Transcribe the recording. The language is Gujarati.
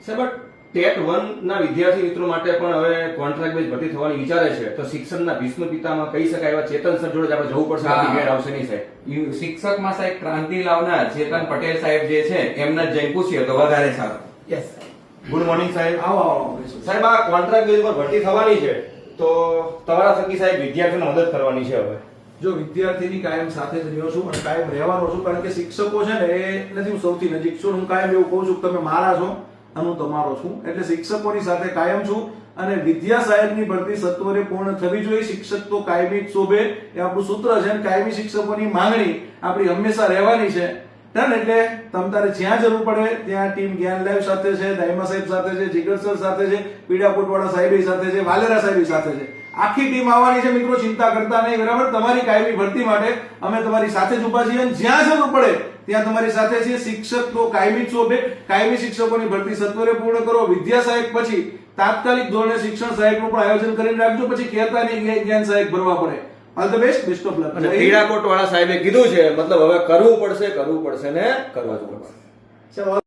સાહેબ ટેટ 1 ના વિદ્યાર્થી મિત્રો માટે પણ હવે કોન્ટ્રાક્ટ બેઝ ભરતી થવાની વિચારે છે, તો શિક્ષણના ભીષ્મ પિતામાં કહી શકાય એવા ચેતન સર જોડે આપણે જવું પડશે, આપણી ઘેર આવશે નહીં સાહેબ. શિક્ષકમાં સાહેબ ક્રાંતિ લાવનાર ચેતન પટેલ સાહેબ જે છે એમને જ જઈને પૂછીએ તો વધારે સારું. યસ. ગુડ મોર્નિંગ સાહેબ. આવો. સાહેબ આ કોન્ટ્રાક્ટ બેઝ પર ભરતી થવાની છે, તો તમારા થકી સાહેબ વિદ્યાર્થીઓને મદદ કરવાની છે. હવે જો વિદ્યાર્થીની કાયમ સાથે જ રહ્યો છું અને કાયમ રહેવાનો છું, કારણ કે શિક્ષકો છે ને એ નથી હું સૌથી નજીક છું. હું કાયમ એવું કહું છું કે તમે મારા છો અને હું તમારો છું, એટલે શિક્ષકોની સાથે કાયમ છું. અને વિદ્યા સાહેબની ભરતી સત્વરે પૂર્ણ થવી જોઈએ. શિક્ષક તો કાયમી જ શોભે, એ આપણું સૂત્ર છે. અને કાયમી શિક્ષકોની માંગણી આપણી હંમેશા રહેવાની છે. ડન. એટલે તમારે જ્યાં જરૂર પડે ત્યાં ટીમ જ્ઞાન લાઈવ સાથે છે, દાઈમા સાહેબ સાથે છે, જીગર સર સાથે છે, પીડાકોટવાળા સાહેબ સાથે છે, વાલેરા સાહેબ સાથે છે. આખી ટીમ આવવાની છે મિત્રો, ચિંતા કરતા નહીં. બરાબર. તમારી કાયમી ભરતી માટે અમે તમારી સાથે જ ઉભા છીએ અને જ્યાં જરૂર પડે ત્યાં તમારી સાથે છીએ. શિક્ષક તો કાયમી જ શોભે. કાયમી શિક્ષકોની ભરતી સત્વરે પૂર્ણ કરો. વિદ્યા સહાયક પછી તાત્કાલિક ધોરણે શિક્ષણ સહાયકનું પણ આયોજન કરીને રાખજો, પછી કહેતા નહીં જ્ઞાન સહાયક ભરવા પડે. All the best, best of luck. અને પીડાકોટ વાળા સાહેબે કીધું છે, મતલબ હવે કરવું પડશે ને કરવા જ પડશે. ચલો.